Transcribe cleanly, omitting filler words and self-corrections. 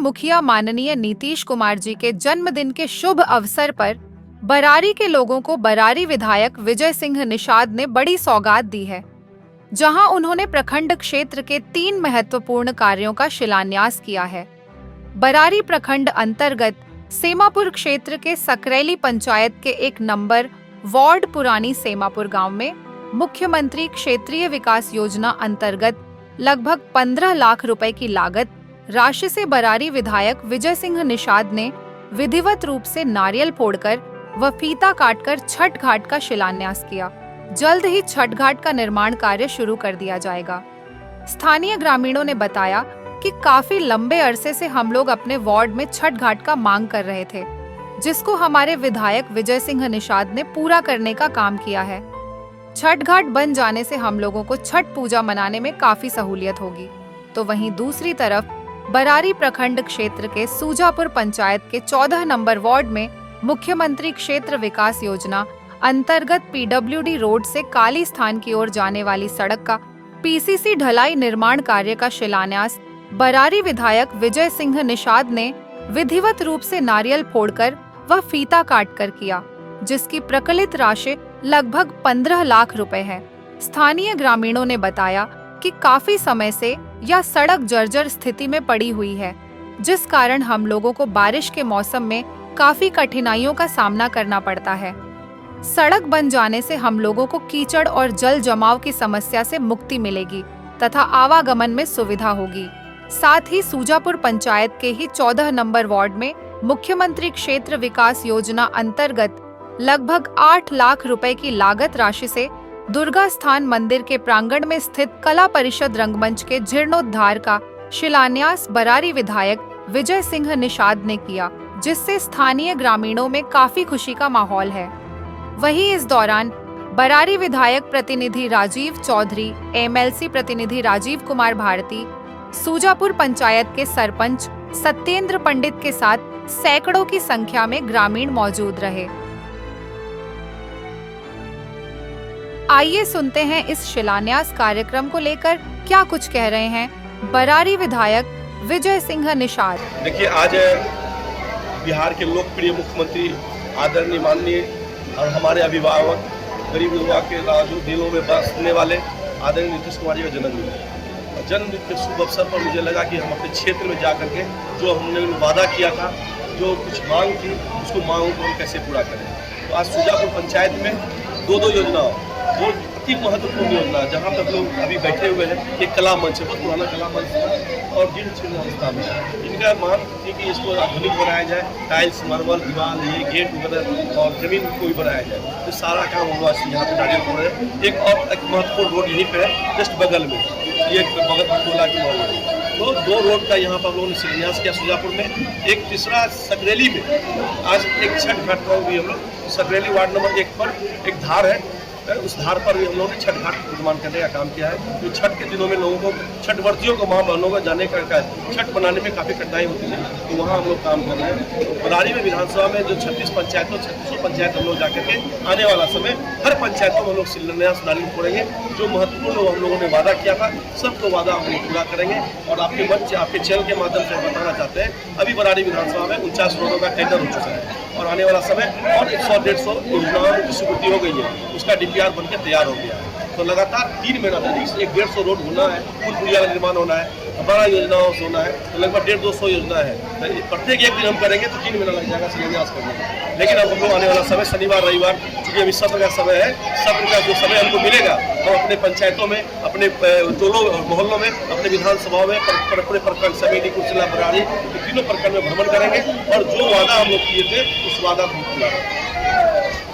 मुखिया माननीय नीतीश कुमार जी के जन्मदिन के शुभ अवसर पर बरारी के लोगों को बरारी विधायक विजय सिंह निषाद ने बड़ी सौगात दी है, जहां उन्होंने प्रखंड क्षेत्र के 3 महत्वपूर्ण कार्यों का शिलान्यास किया है। बरारी प्रखंड अंतर्गत सेमापुर क्षेत्र के सकरैली पंचायत के 1 नंबर वार्ड पुरानी सेमापुर गांव में मुख्यमंत्री क्षेत्रीय विकास योजना अंतर्गत लगभग 15 लाख रुपए की लागत राशि से बरारी विधायक विजय सिंह निषाद ने विधिवत रूप से नारियल फोड़कर व फीता काटकर छठ घाट का शिलान्यास किया। जल्द ही छठ घाट का निर्माण कार्य शुरू कर दिया जाएगा। स्थानीय ग्रामीणों ने बताया कि काफी लंबे अरसे से हम लोग अपने वार्ड में छठ घाट का मांग कर रहे थे, जिसको हमारे विधायक विजय सिंह निषाद ने पूरा करने का काम किया है। छठ घाट बन जाने से हम लोगों को छठ पूजा मनाने में काफी सहूलियत होगी। तो वहीं दूसरी तरफ बरारी प्रखंड क्षेत्र के सूजापुर पंचायत के 14 नंबर वार्ड में मुख्यमंत्री क्षेत्र विकास योजना अंतर्गत पीडब्ल्यूडी रोड से काली स्थान की ओर जाने वाली सड़क का पीसीसी ढलाई निर्माण कार्य का शिलान्यास बरारी विधायक विजय सिंह निषाद ने विधिवत रूप से नारियल फोड़कर व फीता काटकर किया, जिसकी प्रकलित राशि लगभग 15 लाख रुपए है। स्थानीय ग्रामीणों ने बताया कि काफी समय से यह सड़क जर्जर स्थिति में पड़ी हुई है, जिस कारण हम लोगों को बारिश के मौसम में काफी कठिनाइयों का सामना करना पड़ता है। सड़क बन जाने से हम लोगों को कीचड़ और जल जमाव की समस्या से मुक्ति मिलेगी तथा आवागमन में सुविधा होगी। साथ ही सूजापुर पंचायत के ही 14 नंबर वार्ड में मुख्यमंत्री क्षेत्र विकास योजना अंतर्गत लगभग 8 लाख रुपए की लागत राशि से दुर्गा स्थान मंदिर के प्रांगण में स्थित कला परिषद रंगमंच के जीर्णोद्धार का शिलान्यास बरारी विधायक विजय सिंह निषाद ने किया, जिससे स्थानीय ग्रामीणों में काफी खुशी का माहौल है। वहीं इस दौरान बरारी विधायक प्रतिनिधि राजीव चौधरी, एमएलसी प्रतिनिधि राजीव कुमार भारती, सूजापुर पंचायत के सरपंच सत्येंद्र पंडित के साथ सैकड़ों की संख्या में ग्रामीण मौजूद रहे। आइए सुनते हैं इस शिलान्यास कार्यक्रम को लेकर क्या कुछ कह रहे हैं बरारी विधायक विजय सिंह निषाद। देखिए, आज बिहार के लोकप्रिय मुख्यमंत्री आदरणीय माननीय और हमारे अभिभावक गरीब युवा के दिलों में बसने वाले आदरणीय नीतीश कुमार जी का जन्मदिन है। जन्मदिन के शुभ अवसर पर मुझे लगा कि हम अपने क्षेत्र में जा करके जो हमने वादा किया था, जो कुछ मांग थी, उसको मांगों को हम कैसे पूरा करें। तो आज सूजापुर पंचायत में 2 योजनाओं, 2 अति महत्वपूर्ण योजना जहाँ तक लोग अभी बैठे हुए हैं। एक कला मंच है, बहुत पुराना कला मंच है और जीर्ण अवस्था में। इनका मांग थी कि इसको आधुनिक बनाया जाए, टाइल्स, मार्बल, दीवार, ये गेट वगैरह और जमीन को भी बनाया जाए। तो सारा काम हम लोग यहाँ पे नारियल फोड़ रहे हैं। एक और एक महत्वपूर्ण रोड यहीं पे है, जस्ट बगल में, ये बगल टोला की मोहल्ला में। तो 2 रोड का यहाँ पर हम लोगों ने शिलान्यास किया सूजापुर में। एक तीसरा सकरैली में आज एक छठ घाट का भी हम लोग सकरैली वार्ड नंबर 1 पर एक धार है, उस धार पर भी हम लोगों ने छठ घाट निर्माण करने का काम किया है। तो छठ के दिनों में लोगों को, छठ व्रतियों को, माँ बहनों को जाने का छठ बनाने में काफ़ी कठिनाई होती है, तो वहाँ हम लोग काम कर रहे हैं। तो बरारी में विधानसभा में जो 36 पंचायतों 36 पंचायत हम लोग जाकर के आने वाला समय हर पंचायतों में हम लोग शिलान्यास नारियल फोड़ेंगे। जो महत्वपूर्ण हम लोगों ने वादा किया था, सबको वादा हम लोग पूरा करेंगे। और आपके मंच, आपके चैनल के माध्यम से बताना चाहते हैं, अभी बरारी विधानसभा में 49 रोडों का टेंडर हो चुका है और आने वाला समय और 100-150 योजनाओं की स्वीकृति हो गई है, उसका डीपीआर बनकर तैयार हो गया है। तो लगातार 3 महीना तक 150 रोड होना है, पुल पुलिया का निर्माण होना है, बड़ा योजनाओं से होना है। तो लगभग 150-200 योजना है। तो प्रत्येक एक दिन हम करेंगे तो 3 महीना लग जाएगा शिलान्यास करने में। लेकिन अब हम लोग आने वाला समय शनिवार रविवार, चूँकि अभी सत्र का समय है, सत्र का जो समय हमको मिलेगा हम अपने पंचायतों में, अपने टोलों और मोहल्लों में, अपने विधानसभाओं में, अपने प्रखंड समिति, कुर्सिला, बरारी, तीनों प्रखंड में भ्रमण करेंगे और जो वादा हम लोग किए थे उस वादा को पूरा करेंगे।